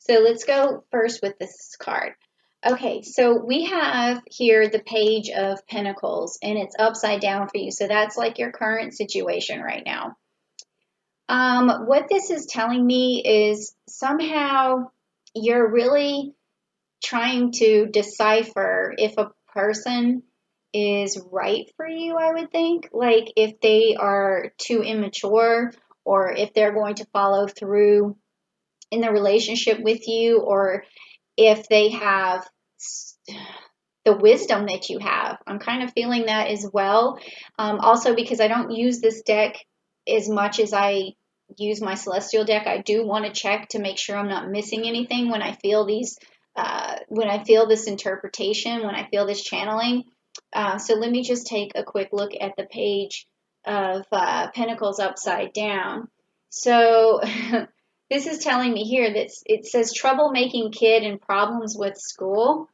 So let's go first with this card. Okay, so we have here the Page of Pentacles, and it's upside down for you. So that's like your current situation right now. What this is telling me is somehow you're really trying to decipher if a person is right for you, I would think. Like if they are too immature or if they're going to follow through in the relationship with you, or if they have the wisdom that you have. I'm kind of feeling that as well. Also, because I don't use this deck as much as I use my celestial deck, I do want to check to make sure I'm not missing anything when I feel these, when I feel this interpretation, when I feel this channeling. So let me just take a quick look at the Page of Pentacles upside down. So this is telling me here that it says troublemaking kid and problems with school.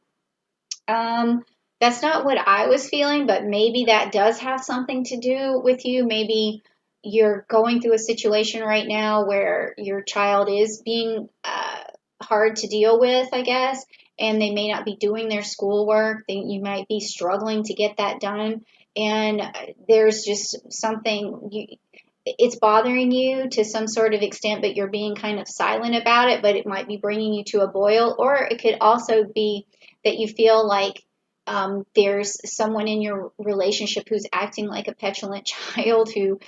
That's not what I was feeling, but maybe that does have something to do with you. Maybe you're going through a situation right now where your child is being hard to deal with, I guess, and they may not be doing their schoolwork. You might be struggling to get that done, and there's just something it's bothering you to some sort of extent, but you're being kind of silent about it, but it might be bringing you to a boil, or it could also be that you feel like there's someone in your relationship who's acting like a petulant child who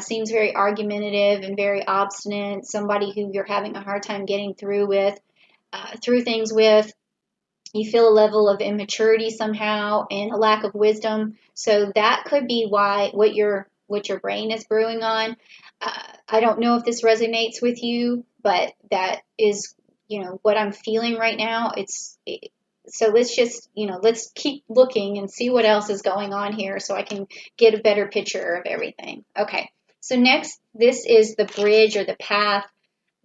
seems very argumentative and very obstinate, somebody who you're having a hard time getting through things with. You feel a level of immaturity somehow and a lack of wisdom. So that could be why what your brain is brewing on. I don't know if this resonates with you, but that is what I'm feeling right now. So let's just let's keep looking and see what else is going on here so I can get a better picture of everything. Okay. So next, this is the bridge or the path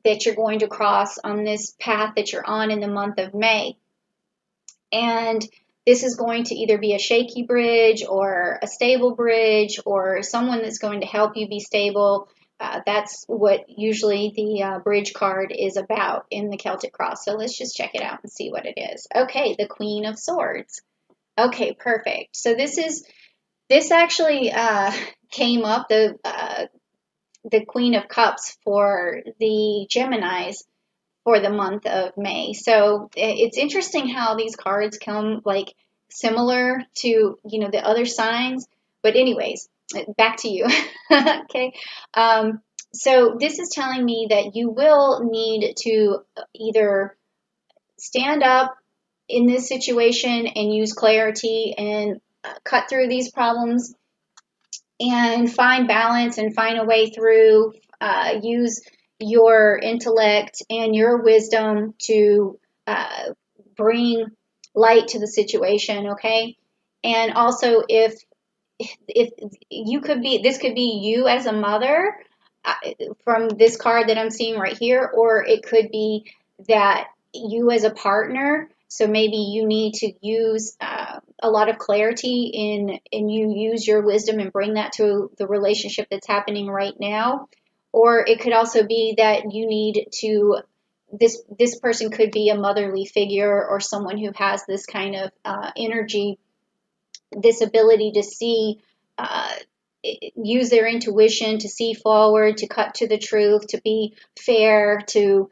that you're going to cross on this path that you're on in the month of May. And this is going to either be a shaky bridge or a stable bridge or someone that's going to help you be stable. That's what usually the bridge card is about in the Celtic Cross. So let's just check it out and see what it is. Okay, the Queen of Swords. Okay, perfect. So this actually came up, the Queen of Cups for the Geminis for the month of May. So it's interesting how these cards come like similar to, the other signs. But anyways, back to you. Okay. So this is telling me that you will need to either stand up in this situation and use clarity and cut through these problems and find balance and find a way through, use your intellect and your wisdom to bring light to the situation, okay? And also if you could be, this could be you as a mother from this card that I'm seeing right here, or it could be that you as a partner. So maybe you need to use a lot of clarity in you use your wisdom and bring that to the relationship that's happening right now. Or it could also be that you need to this person could be a motherly figure or someone who has this kind of energy, this ability to see, use their intuition to see forward, to cut to the truth, to be fair, to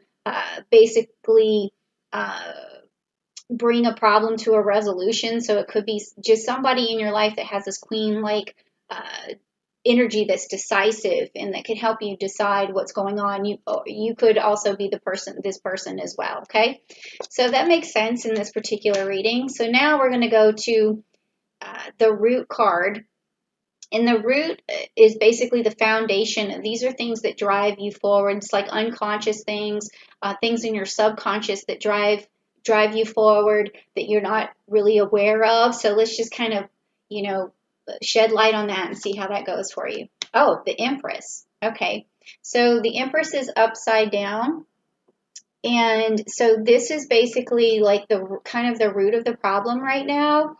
basically bring a problem to a resolution. So it could be just somebody in your life that has this queen-like energy that's decisive and that could help you decide what's going on. You could also be this person as well. Okay, so that makes sense in this particular reading. So now we're going to go to the root card. And the root is basically the foundation. These are things that drive you forward. It's like unconscious things, things in your subconscious that drive you forward that you're not really aware of. So let's just kind of, shed light on that and see how that goes for you. Oh, the Empress. Okay. So the Empress is upside down. And so this is basically like the kind of the root of the problem right now,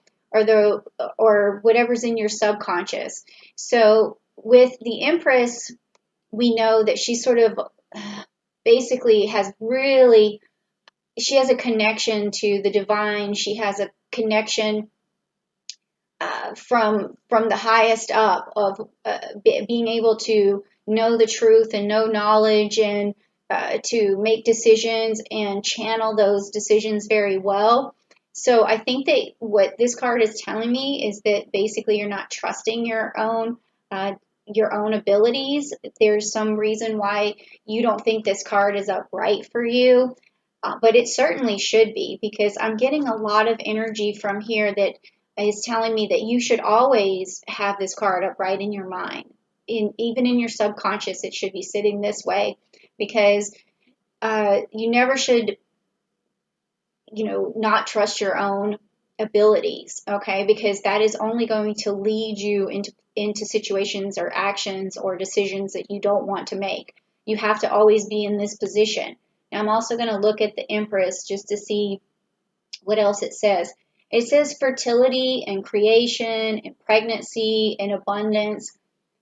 or whatever's in your subconscious. So with the Empress, we know that she sort of basically has really she has a connection to the divine. She has a connection from the highest up of being able to know the truth and know knowledge and to make decisions and channel those decisions very well. So I think that what this card is telling me is that basically you're not trusting your own abilities. There's some reason why you don't think this card is upright for you, but it certainly should be, because I'm getting a lot of energy from here that is telling me that you should always have this card upright in your mind. Even in your subconscious, it should be sitting this way, because you never should, not trust your own abilities, okay? Because that is only going to lead you into situations or actions or decisions that you don't want to make. You have to always be in this position. Now, I'm also going to look at the Empress just to see what else it says. It says fertility and creation and pregnancy and abundance.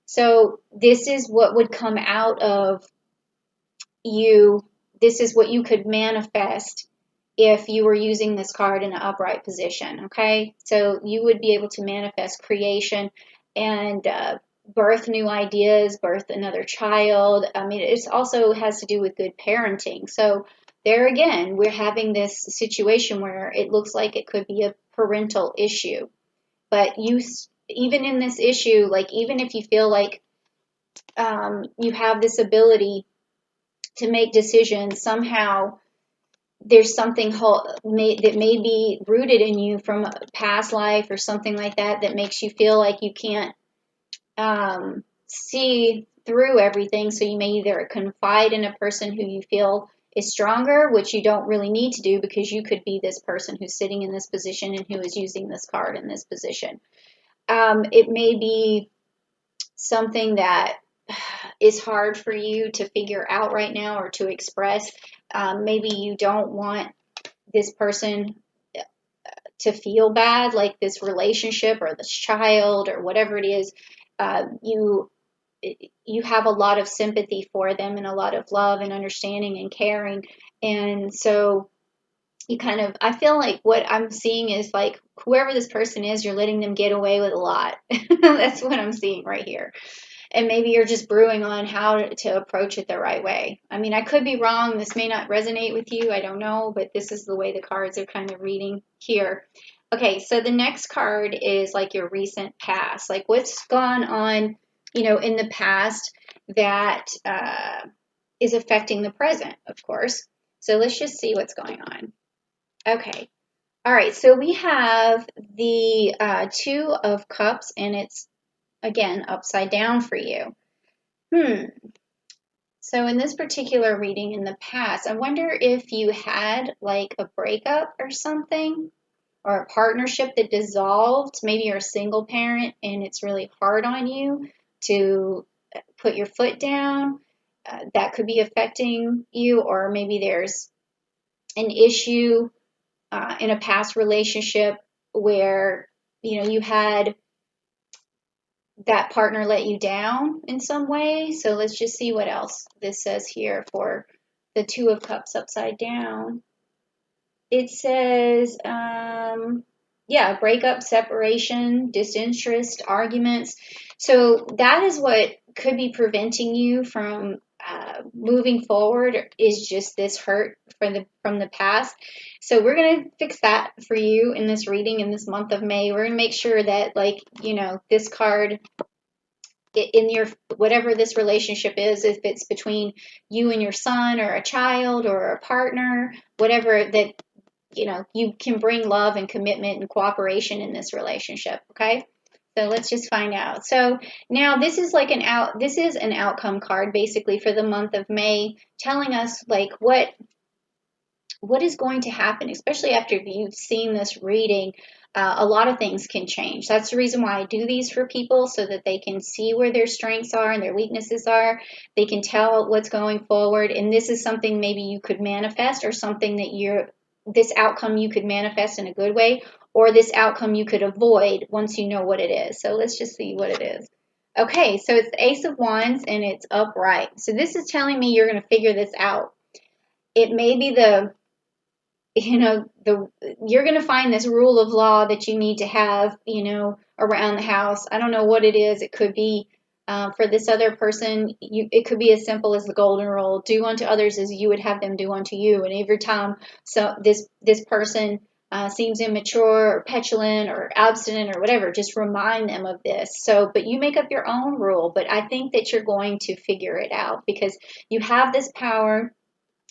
So this is what would come out of you. This is what you could manifest if you were using this card in an upright position, okay? So you would be able to manifest creation and birth new ideas, birth another child. I mean, it also has to do with good parenting. So there again, we're having this situation where it looks like it could be a parental issue. But even in this issue, like even if you feel like you have this ability to make decisions, somehow there's something that may be rooted in you from a past life or something like that that makes you feel like you can't see through everything. So you may either confide in a person who you feel is stronger, which you don't really need to do, because you could be this person who's sitting in this position and who is using this card in this position. It may be something that is hard for you to figure out right now or to express. Maybe you don't want this person to feel bad, like this relationship or this child or whatever it is. You have a lot of sympathy for them and a lot of love and understanding and caring. And so I feel like what I'm seeing is like whoever this person is, you're letting them get away with a lot. That's what I'm seeing right here. And maybe you're just brewing on how to approach it the right way. I mean, I could be wrong. This may not resonate with you. I don't know, but this is the way the cards are kind of reading here. Okay, so the next card is like your recent past, like what's gone on, in the past that is affecting the present, of course. So let's just see what's going on. Okay. All right, so we have the Two of Cups, and it's again upside down for you. So in this particular reading in the past, I wonder if you had like a breakup or something, or a partnership that dissolved. Maybe you're a single parent and it's really hard on you to put your foot down. That could be affecting you, or maybe there's an issue in a past relationship where you had that partner let you down in some way. So let's just see what else this says here for the Two of Cups upside down. It says, breakup, separation, disinterest, arguments. So that is what could be preventing you from moving forward, is just this hurt from the past. So we're going to fix that for you in this reading in this month of May. We're going to make sure that, this card in your whatever this relationship is, if it's between you and your son or a child or a partner, whatever, that you can bring love and commitment and cooperation in this relationship. Okay. So let's just find out. So now this is like this is an outcome card basically for the month of May, telling us like what is going to happen, especially after you've seen this reading. A lot of things can change. That's the reason why I do these for people, so that they can see where their strengths are and their weaknesses are. They can tell what's going forward. And this is something maybe you could manifest, or something that this outcome you could manifest in a good way, or this outcome you could avoid once you know what it is. So let's just see what it is. Okay, so it's the Ace of Wands and it's upright. So this is telling me you're going to figure this out. It may be you're going to find this rule of law that you need to have, around the house. I don't know what it is. It could be for this other person. It could be as simple as the golden rule: do unto others as you would have them do unto you. And every time this person seems immature or petulant or obstinate or whatever, just remind them of this. So, but you make up your own rule. But I think that you're going to figure it out because you have this power.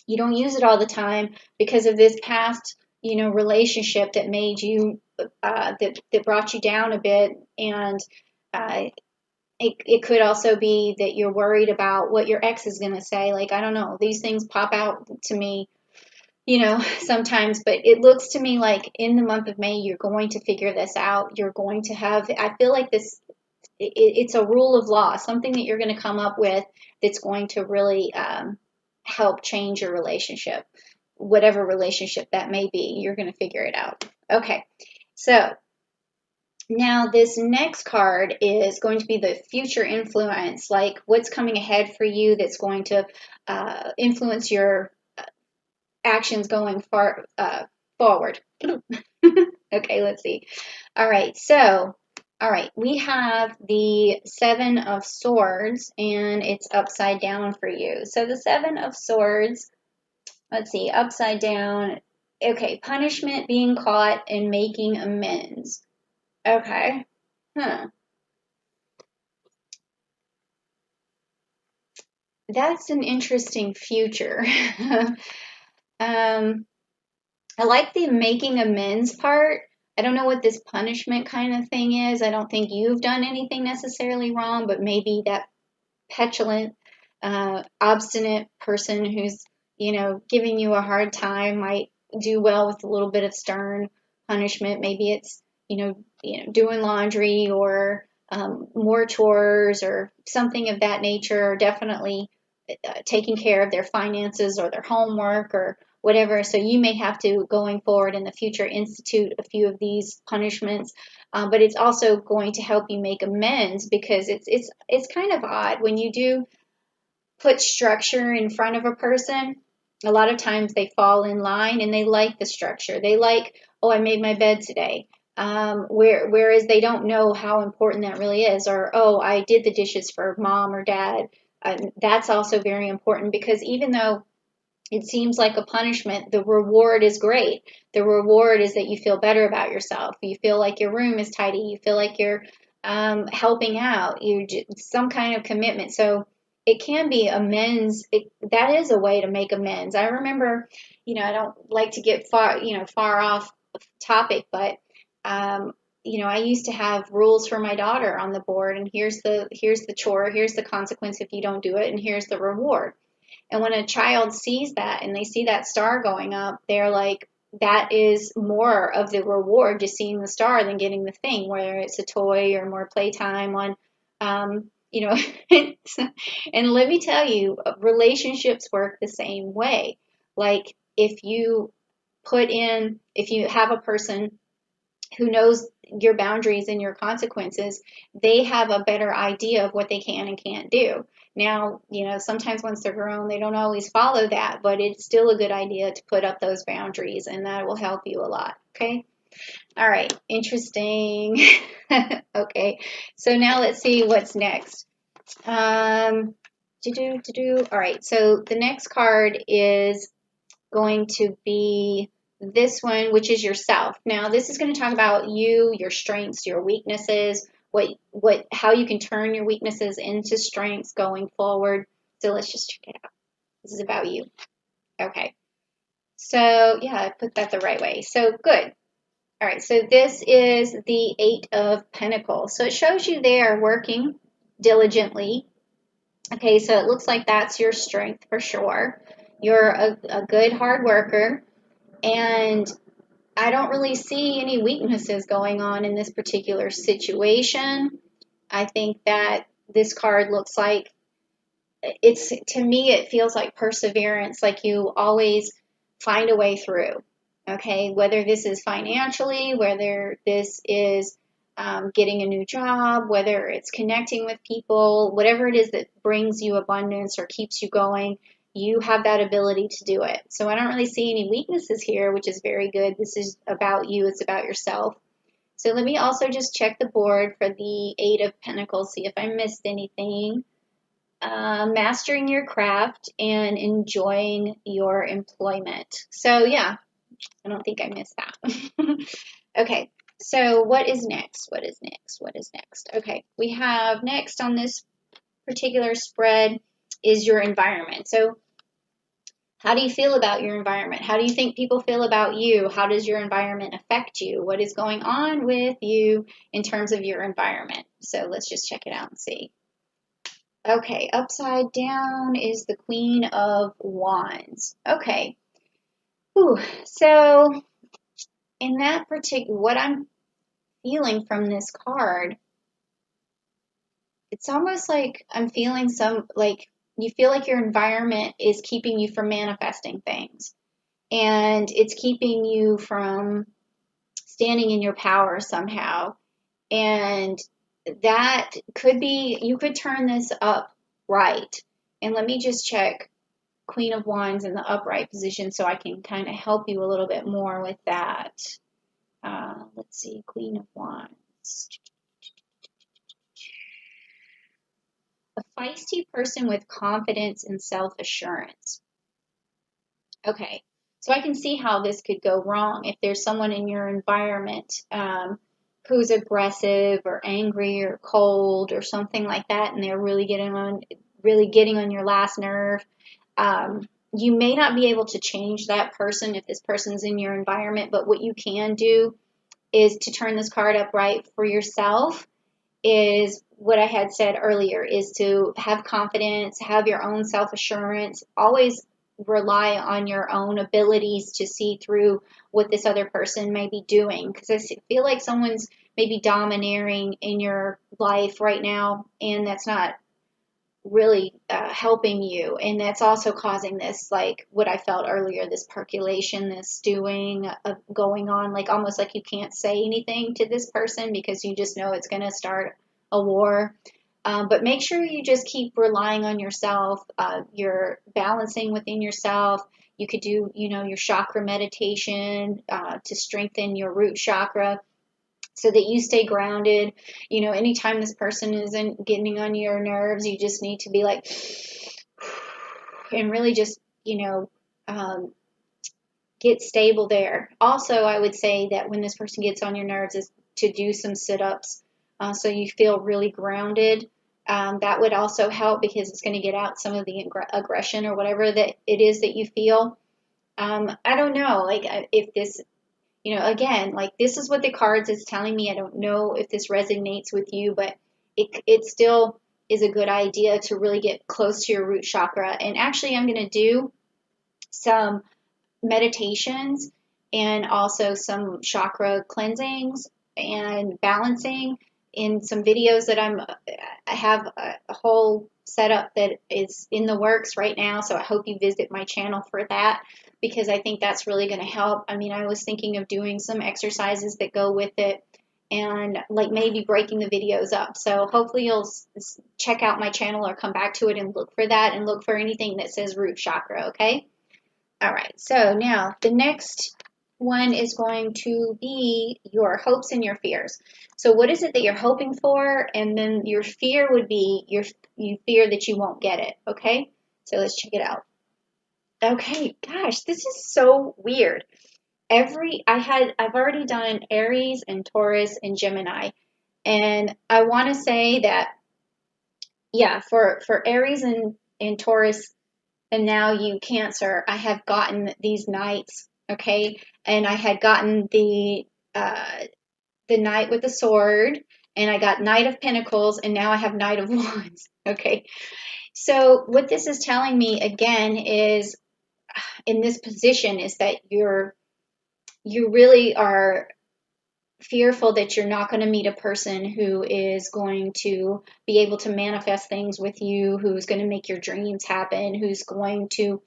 You don't use it all the time because of this past, relationship that made you, that brought you down a bit. And uh, it could also be that you're worried about what your ex is going to say. Like, I don't know, these things pop out to me, sometimes, but it looks to me like in the month of May, you're going to figure this out. You're going to have, I feel like it's a rule of law, something that you're going to come up with that's going to really help change your relationship, whatever relationship that may be. You're going to figure it out. Okay, so now this next card is going to be the future influence, like what's coming ahead for you that's going to influence your actions going forward. Okay, let's see. All right, so, all right, we have the Seven of Swords, and it's upside down for you. So the Seven of Swords, let's see, upside down. Okay, punishment, being caught, and making amends. Okay, huh. That's an interesting future. I like the making amends part. I don't know what this punishment kind of thing is. I don't think you've done anything necessarily wrong, but maybe that petulant, obstinate person who's, giving you a hard time might do well with a little bit of stern punishment. Maybe it's, doing laundry or more chores or something of that nature, or definitely taking care of their finances or their homework or whatever. So you may have to, going forward in the future, institute a few of these punishments. But it's also going to help you make amends because it's kind of odd when you do put structure in front of a person. A lot of times they fall in line and they like the structure. They like, oh, I made my bed today. Whereas they don't know how important that really is, or oh, I did the dishes for mom or dad. That's also very important because even though it seems like a punishment, the reward is great. The reward is that you feel better about yourself. You feel like your room is tidy. You feel like you're helping out. Some kind of commitment. So it can be amends. That is a way to make amends. I remember, I don't like to get far off topic, but I used to have rules for my daughter on the board, and here's the chore, here's the consequence if you don't do it, and here's the reward. And when a child sees that and they see that star going up, they're like, that is more of the reward, just seeing the star than getting the thing, whether it's a toy or more playtime on, and let me tell you, relationships work the same way. Like if you have a person who knows your boundaries and your consequences, they have a better idea of what they can and can't do. Now, sometimes once they're grown, they don't always follow that, but it's still a good idea to put up those boundaries, and that will help you a lot. Okay. All right. Interesting. Okay. So now let's see what's next. All right. So the next card is going to be this one, which is yourself. Now, this is going to talk about you, your strengths, your weaknesses, how you can turn your weaknesses into strengths going forward. So let's just check it out. This is about you. Okay. So yeah, I put that the right way. So good. All right. So this is the Eight of Pentacles. So it shows you there working diligently. Okay. So it looks like that's your strength for sure. You're a good hard worker. And I don't really see any weaknesses going on in this particular situation. I think that this card looks like to me, it feels like perseverance, like you always find a way through. Okay, whether this is financially, whether this is getting a new job, whether it's connecting with people, whatever it is that brings you abundance or keeps you going, you have that ability to do it. So I don't really see any weaknesses here, which is very good. This is about you. It's about yourself. So let me also just check the board for the Eight of Pentacles, see if I missed anything. Mastering your craft and enjoying your employment. So yeah, I don't think I missed that. Okay, so what is next? What is next? What is next? Okay, we have next on this particular spread is your environment. So how do you feel about your environment? How do you think people feel about you? How does your environment affect you? What is going on with you in terms of your environment? So let's just check it out and see. Okay, upside down is the Queen of Wands. Okay. Whew. So in that particular, what I'm feeling from this card, it's almost like I'm feeling like you feel like your environment is keeping you from manifesting things. And it's keeping you from standing in your power somehow. And that could be, you could turn this up right. And let me just check Queen of Wands in the upright position so I can kind of help you a little bit more with that. Let's see, Queen of Wands. A feisty person with confidence and self-assurance. Okay, so I can see how this could go wrong if there's someone in your environment who's aggressive or angry or cold or something like that, and they're really getting on your last nerve. You may not be able to change that person if this person's in your environment, but what you can do is to turn this card upright for yourself is what I had said earlier, is to have confidence, have your own self-assurance, always rely on your own abilities to see through what this other person may be doing. Because I feel like someone's maybe domineering in your life right now, and that's not really helping you. And that's also causing this, like what I felt earlier, this percolation, this stewing going on, like almost like you can't say anything to this person because you just know it's going to start a war. But make sure you just keep relying on yourself. You're balancing within yourself. You could do, your chakra meditation to strengthen your root chakra so that you stay grounded. Anytime this person isn't getting on your nerves, you just need to be like, and really just, get stable there. Also, I would say that when this person gets on your nerves is to do some sit-ups so you feel really grounded. That would also help because it's going to get out some of the aggression or whatever that it is that you feel. I don't know, like if this, again, like this is what the cards is telling me. I don't know if this resonates with you, but it still is a good idea to really get close to your root chakra. And actually, I'm going to do some meditations and also some chakra cleansings and balancing in some videos that I have a whole setup that is in the works right now. So I hope you visit my channel for that because I think that's really going to help. I mean, I was thinking of doing some exercises that go with it and like maybe breaking the videos up. So hopefully you'll check out my channel or come back to it and look for that and look for anything that says root chakra, okay? All right, so now the next one is going to be your hopes and your fears. So what is it that you're hoping for? And then your fear would be you fear that you won't get it, okay? So let's check it out. Okay, gosh, this is so weird. I've already done Aries and Taurus and Gemini. And I want to say that, yeah, for Aries and Taurus, and now you Cancer, I have gotten these knights, okay? And I had gotten the knight with the sword, and I got Knight of Pentacles, and now I have Knight of Wands, okay? So what this is telling me again is, in this position, is that you really are fearful that you're not going to meet a person who is going to be able to manifest things with you, who's going to make your dreams happen, who's going to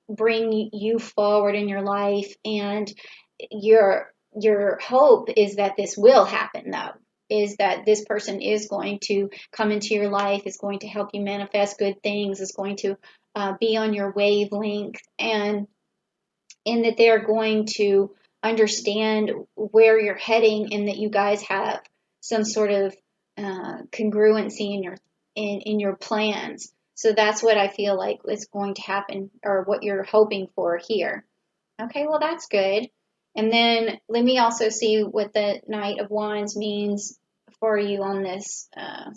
bring you forward in your life. And your hope is that this will happen, though, is that this person is going to come into your life, is going to help you manifest good things, is going to be on your wavelength, and that they're going to understand where you're heading, and that you guys have some sort of congruency in your plans. So that's what I feel like is going to happen, or what you're hoping for here. Okay, well, that's good. And then let me also see what the Knight of Wands means for you on this. Uh,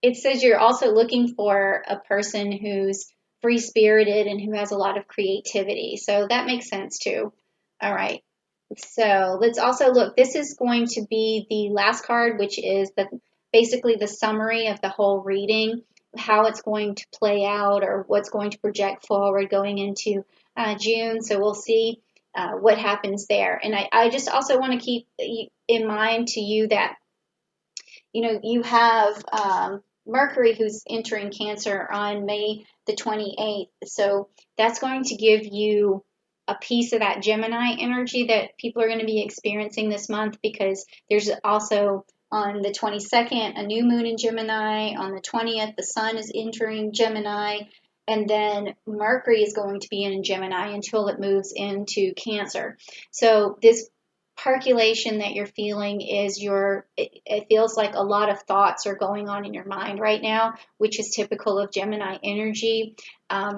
it says you're also looking for a person who's free spirited and who has a lot of creativity. So that makes sense too. All right. So let's also look. This is going to be the last card, which is basically the summary of the whole reading, how it's going to play out, or what's going to project forward going into June. So we'll see what happens there. And I just also want to keep in mind to you that, you have Mercury who's entering Cancer on May the 28th. So that's going to give you a piece of that Gemini energy that people are going to be experiencing this month, because there's also on the 22nd a new moon in Gemini. On the 20th, the sun is entering Gemini. And then Mercury is going to be in Gemini until it moves into Cancer. So this percolation that you're feeling is it feels like a lot of thoughts are going on in your mind right now, which is typical of Gemini energy.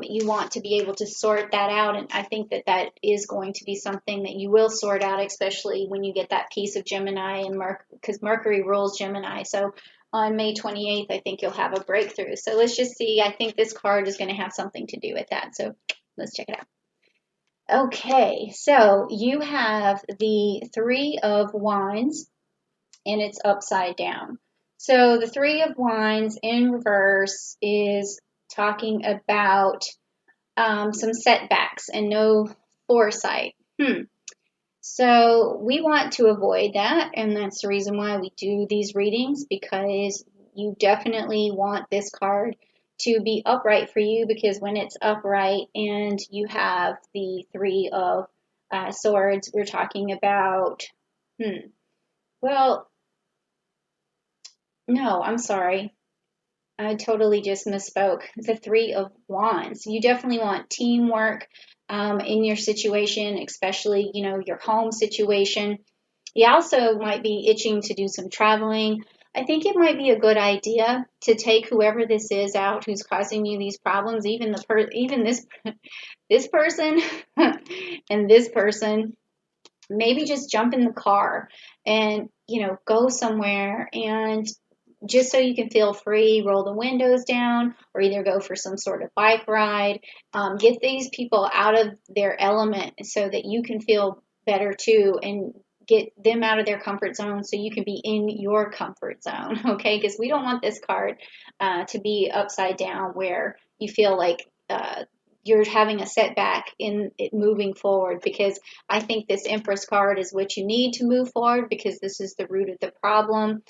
You want to be able to sort that out, and I think that is going to be something that you will sort out, especially when you get that piece of Gemini, and because Mercury rules Gemini. So on May 28th, I think you'll have a breakthrough. So let's just see. I think this card is going to have something to do with that. So let's check it out. Okay, so you have the Three of Wands, and it's upside down. So the Three of Wands in reverse is talking about some setbacks and no foresight. So we want to avoid that, and that's the reason why we do these readings, because you definitely want this card to be upright for you, because when it's upright and you have the Three of Swords, we're talking about, well, no, I'm sorry. I totally just misspoke. The Three of Wands. You definitely want teamwork in your situation, especially, your home situation. You also might be itching to do some traveling. I think it might be a good idea to take whoever this is out who's causing you these problems, even this person and this person. Maybe just jump in the car and, go somewhere, and just so you can feel free, roll the windows down, or either go for some sort of bike ride. Get these people out of their element so that you can feel better too, and get them out of their comfort zone so you can be in your comfort zone, okay? Because we don't want this card to be upside down where you feel like you're having a setback in it moving forward, because I think this Empress card is what you need to move forward, because this is the root of the problem.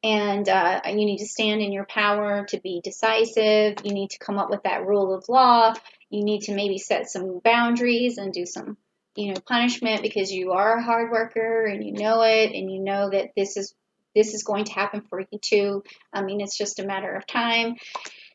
And you need to stand in your power to be decisive. You need to come up with that rule of law. You need to maybe set some boundaries and do some, punishment, because you are a hard worker and you know it, and you know that this is going to happen for you too. I mean, it's just a matter of time.